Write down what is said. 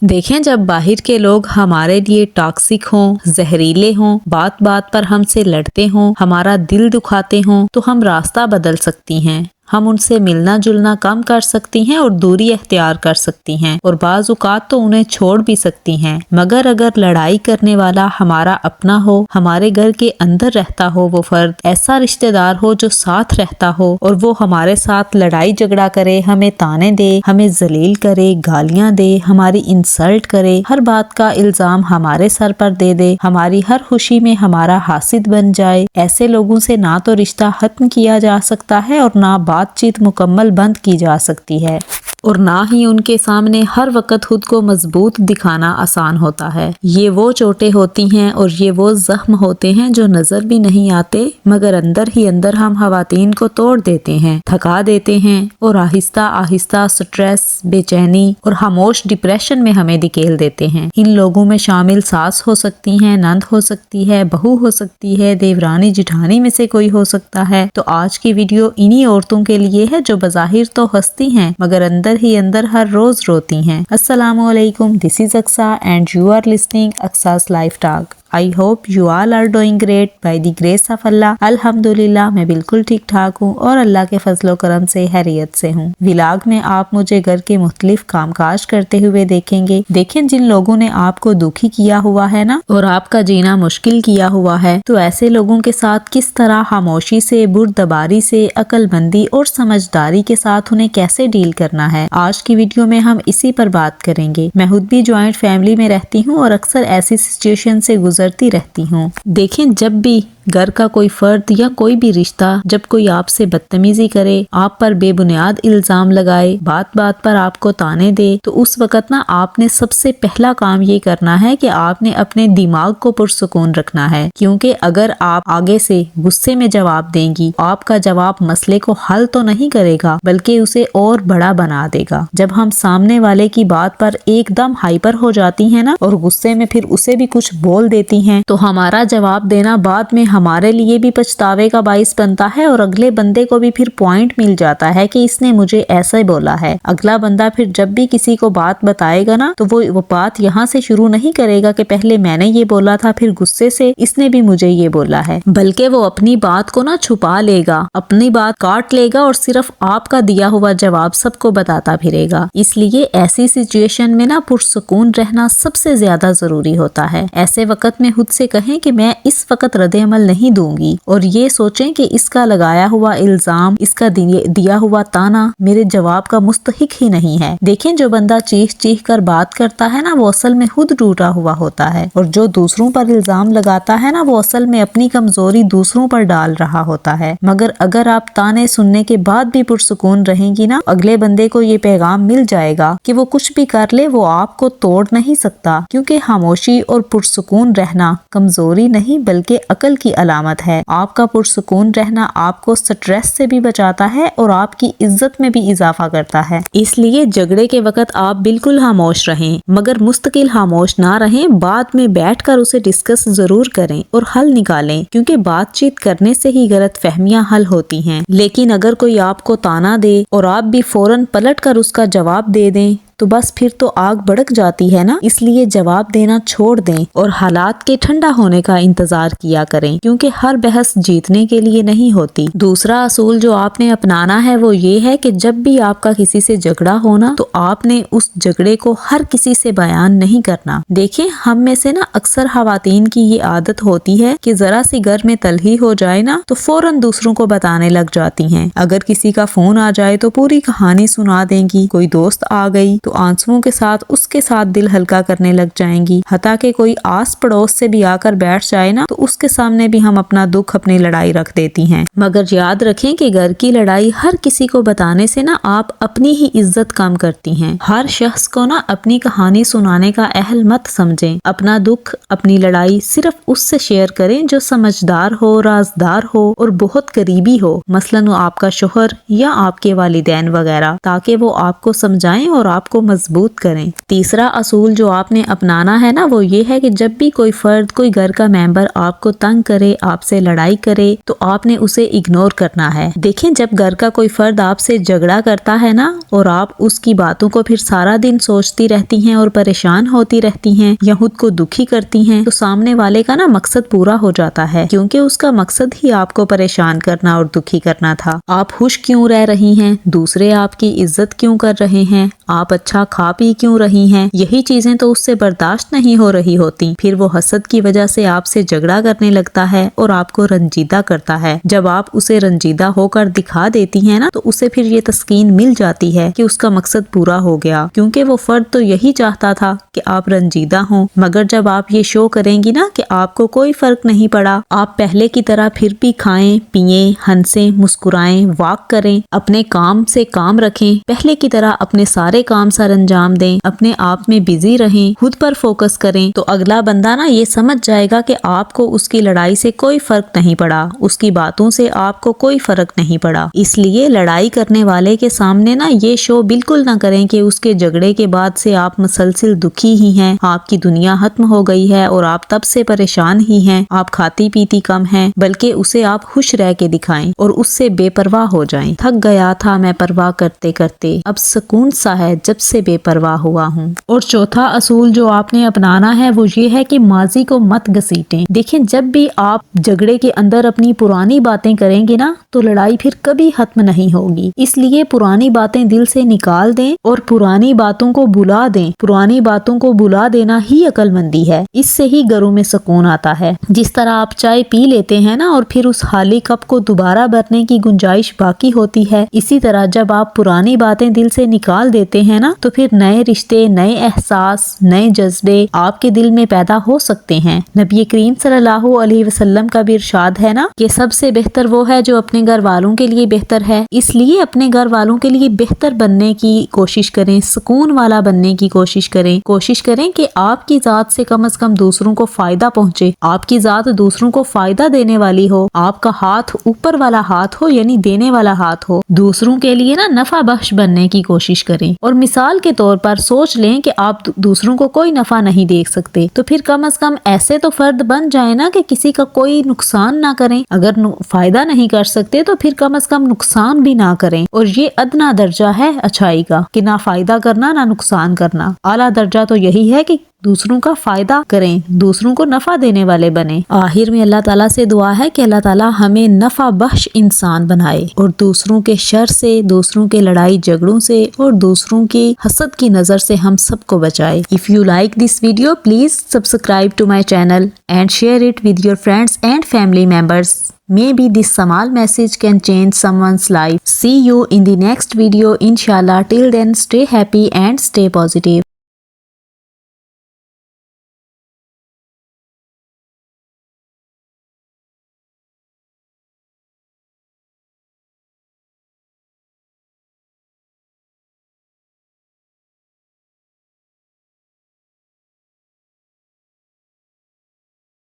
देखें, जब बाहर के लोग हमारे लिए टॉक्सिक हों, जहरीले हों, बात बात पर हमसे लड़ते हों, हमारा दिल दुखाते हों, तो हम रास्ता बदल सकती हैं। हम उनसे मिलना जुलना कम कर सकती हैं और दूरी अख्तियार कर सकती हैं और बाज़ औक़ात तो उन्हें छोड़ भी सकती हैं। मगर अगर लड़ाई करने वाला हमारा अपना हो, हमारे घर के अंदर रहता हो, वो फर्द ऐसा रिश्तेदार हो जो साथ रहता हो और वो हमारे साथ लड़ाई झगड़ा करे, हमें ताने दे, हमें जलील करे, गालियां दे, हमारी इंसल्ट करे, हर बात का इल्जाम हमारे सर पर दे दे, हमारी हर खुशी में हमारा हासिद बन जाए, ऐसे लोगों से ना तो रिश्ता खत्म किया जा सकता है और ना बातचीत मुकम्मल बंद की जा सकती है और ना ही उनके सामने हर वक्त खुद को मजबूत दिखाना आसान होता है। ये वो चोटें होती हैं और ये वो जख्म होते हैं जो नजर भी नहीं आते, मगर अंदर ही अंदर हम खवातीन को तोड़ देते हैं, थका देते हैं और आहिस्ता आहिस्ता स्ट्रेस, बेचैनी और खामोश डिप्रेशन में हमें धकेल देते हैं। इन लोगों में शामिल सास हो सकती हैं, नंद हो सकती है, बहू हो सकती है, देवरानी जिठानी में से कोई हो सकता है। तो आज की वीडियो इन्हीं औरतों के लिए है जो बज़ाहिर तो हंसती हैं मगर अंदर ही अंदर हर रोज रोती हैं। अस्सलामुअलैकुम, this is Aqsa and you are listening Aqsa's life talk. I hope you all are doing great by the grace of अल्लाह। अल्हम्दुलिल्लाह, मैं बिल्कुल ठीक ठाक हूँ और अल्लाह के फजलो करम से हैरियत से हूँ। व्लॉग में आप मुझे घर के मुख्तलिफ कामकाज करते हुए देखेंगे। देखें, जिन लोगों ने आपको दुखी किया हुआ है ना और आपका जीना मुश्किल किया हुआ है, तो ऐसे लोगों के साथ किस तरह खामोशी से, बुर्दबारी से, अक्लमंदी और समझदारी के साथ उन्हें कैसे डील करना है, आज की वीडियो में हम इसी पर बात करेंगे। मैं खुद भी ज्वाइंट फैमिली में रहती हूँ और अक्सर ऐसी सिचुएशन से गुजरती रहती हूँ। देखें, जब भी घर का कोई फर्द या कोई भी रिश्ता जब कोई आपसे बदतमीजी करे, आप पर बेबुनियाद इल्जाम लगाए, बात बात पर आपको ताने दे, तो उस वक्त ना आपने सबसे पहला काम ये करना है कि आपने अपने दिमाग को पुरसुकून रखना है, क्योंकि अगर आप आगे से गुस्से में जवाब देंगी, आपका जवाब मसले को हल तो नहीं करेगा बल्कि उसे और बड़ा बना देगा। जब हम सामने वाले की बात पर एकदम हाइपर हो जाती हैं ना और गुस्से में फिर उसे भी कुछ बोल देती हैं, तो हमारा जवाब देना बाद में हमारे लिए भी पछतावे का बाइस बनता है और अगले बंदे को भी फिर पॉइंट मिल जाता है कि इसने मुझे ऐसा ही बोला है। अगला बंदा फिर जब भी किसी को बात बताएगा ना, तो वो बात यहाँ से शुरू नहीं करेगा कि पहले मैंने ये बोला था, फिर गुस्से से इसने भी मुझे ये बोला है, बल्कि वो अपनी बात को ना छुपा लेगा, अपनी बात काट लेगा और सिर्फ आपका दिया हुआ जवाब सबको बताता फिरेगा। इसलिए ऐसी सिचुएशन में ना पुरसुकून रहना सबसे ज्यादा जरूरी होता है। ऐसे वक्त में खुद से कहें कि मैं इस वक्त रद्द-ए-अमल नहीं दूंगी और ये सोचें कि इसका लगाया हुआ इल्जाम, इसका दिया हुआ ताना मेरे जवाब का मुस्तहिक ही नहीं है। देखें, जो बंदा चीख चीख कर बात करता है ना, वो असल में खुद टूटा हुआ होता है और जो दूसरों पर इल्जाम लगाता है ना, वो असल में अपनी कमजोरी दूसरों पर डाल रहा होता है। मगर अगर आप ताने सुनने के बाद भी पुरसुकून रहेंगी ना, अगले बंदे को ये पैगाम मिल जाएगा कि वो कुछ भी कर ले, वो आपको तोड़ नहीं सकता, क्योंकि खामोशी और पुरसुकून रहना कमजोरी नहीं बल्कि अकल की अलामत है। आपका पुरसुकून रहना आपको स्ट्रेस से भी बचाता है और आपकी इज्जत में भी इजाफा करता है। इसलिए झगड़े के वक्त आप बिल्कुल खामोश रहें, मगर मुस्तकिल खामोश ना रहें। बाद में बैठकर उसे डिस्कस जरूर करें और हल निकालें, क्योंकि बातचीत करने से ही गलत फहमियां हल होती हैं। लेकिन अगर कोई आपको ताना दे और आप भी फौरन पलट कर उसका जवाब दे दें, तो बस फिर तो आग भड़क जाती है ना। इसलिए जवाब देना छोड़ दें और हालात के ठंडा होने का इंतजार किया करें, क्योंकि हर बहस जीतने के लिए नहीं होती। दूसरा असूल जो आपने अपनाना है वो ये है कि जब भी आपका किसी से झगड़ा होना, तो आपने उस झगड़े को हर किसी से बयान नहीं करना। देखें, हम में से ना अक्सर खवातीन की ये आदत होती है कि जरा सी घर में तलही हो जाए ना, तो फौरन दूसरों को बताने लग जाती हैं। अगर किसी का फोन आ जाए तो पूरी कहानी सुना देंगी। कोई दोस्त आ गई तो आंसुओं के साथ उसके साथ दिल हल्का करने लग जाएंगी। हता कि कोई आस पड़ोस से भी आकर बैठ जाए ना, तो उसके सामने भी हम अपना दुख, अपनी लड़ाई रख देती हैं। मगर याद रखें कि घर की लड़ाई हर किसी को बताने से ना आप अपनी ही इज्जत कम करती हैं। हर शख्स को ना अपनी कहानी सुनाने का अहल मत समझें। अपना दुख, अपनी लड़ाई सिर्फ उससे शेयर करें जो समझदार हो, राजदार हो और बहुत करीबी हो, मसलन वो आपका शोहर या आपके वालिदैन वगैरह, ताकि वो आपको समझाएं और आपको کو मजबूत करें। तीसरा असूल जो आपने अपनाना है ना वो ये है कि जब भी कोई फर्द, कोई घर का मेंबर आपको तंग करे, आपसे लड़ाई करे तो आपने उसे इग्नोर करना है। देखें, जब घर का कोई फर्द आपसे झगड़ा करता है ना और आप उसकी बातों को फिर सारा दिन सोचती रहती हैं और परेशान होती रहती हैं या खुद को दुखी करती हैं, तो सामने वाले का ना मकसद पूरा हो जाता है, क्योंकि उसका मकसद ही आपको परेशान करना और दुखी करना था। आप खुश क्यों रह रही हैं, दूसरे आपकी इज्जत क्यों कर रहे हैं, आप अच्छा खा पी क्यों रही हैं, यही चीजें तो उससे बर्दाश्त नहीं हो रही होती। फिर वो हसद की वजह से आपसे झगड़ा करने लगता है और आपको रंजीदा करता है। जब आप उसे रंजीदा होकर दिखा देती हैं ना तो उसे फिर ये तस्कीन मिल जाती है कि उसका मकसद पूरा हो गया, क्योंकि वो फर्द तो यही चाहता था कि आप रंजीदा हों। मगर जब आप ये शो करेंगी ना कि आपको कोई फर्क नहीं पड़ा, आप पहले की तरह फिर भी खाएं, पिएं, हंसें, मुस्कुराएं, वॉक करें, अपने काम से काम रखें, पहले की तरह अपने सारे काम सर अंजाम दें, अपने आप में बिजी रहें, खुद पर फोकस करें, तो अगला बंदा ना ये समझ जाएगा कि आपको उसकी लड़ाई से कोई फर्क नहीं पड़ा, उसकी बातों से आपको कोई फर्क नहीं पड़ा। इसलिए लड़ाई करने वाले के सामने ना ये शो बिल्कुल ना करें कि उसके झगड़े के बाद से आप मुसलसिल दुखी ही हैं, आपकी दुनिया खत्म हो गई है और आप तब से परेशान ही हैं, आप खाती पीती कम हैं, बल्कि उसे आप खुश रह के दिखाएं और उससे बेपरवाह हो जाएं। थक गया था मैं परवाह करते करते, अब सुकून सा है जब से बेपरवाह हुआ हूँ। और चौथा असूल जो आपने अपनाना है वो ये है कि माजी को मत घसीटें। देखें, जब भी आप झगड़े के अंदर अपनी पुरानी बातें करेंगे ना तो लड़ाई फिर कभी खत्म नहीं होगी। इसलिए पुरानी बातें दिल से निकाल दें और पुरानी बातों को भुला दें। पुरानी बातों को भुला देना ही अक्लमंदी है, इससे ही घरों में सुकून आता है। जिस तरह आप चाय पी लेते हैं ना और फिर उस खाली कप को दोबारा भरने की गुंजाइश बाकी होती है, इसी तरह जब आप पुरानी बातें दिल से निकाल देते हैं ना तो फिर नए रिश्ते, नए एहसास, नए जज्बे आपके दिल में पैदा हो सकते हैं। नबी करीम सल्लल्लाहु अलैहि वसल्लम का भी इरशाद है ना कि सबसे बेहतर वो है जो अपने घर वालों के लिए बेहतर है। इसलिए अपने घर वालों के लिए बेहतर बनने की कोशिश करें, सुकून वाला बनने की कोशिश करें कि आपकी जात से कम दूसरों को फायदा पहुंचे, आपकी जात दूसरों को फायदा देने वाली हो, आपका हाथ ऊपर वाला हाथ हो यानी देने वाला हाथ हो। दूसरों के लिए ना नफा बख्श बनने की कोशिश करें और मिसाल के तौर पर सोच लें कि आप दूसरों को कोई नफा नहीं दे सकते तो फिर कम से कम ऐसे तो फर्द बन जाए ना कि किसी का कोई नुकसान ना करें। अगर फायदा नहीं कर सकते तो फिर कम से कम नुकसान भी ना करें। और ये अदना दर्जा है अच्छाई का कि ना फायदा करना ना नुकसान करना। आला दर्जा तो यही है कि दूसरों का फायदा करें, दूसरों को नफा देने वाले बने। आखिर में अल्लाह ताला से दुआ है कि अल्लाह ताला हमें नफा बख्श इंसान बनाए और दूसरों के शर से, दूसरों के लड़ाई झगड़ों से और दूसरों की हसद की नजर से हम सबको बचाए। If you like this video please subscribe to my channel and share it with your friends and family members. Maybe this small message can change someone's life. See you in the next video inshallah. Till then, stay happy and stay positive.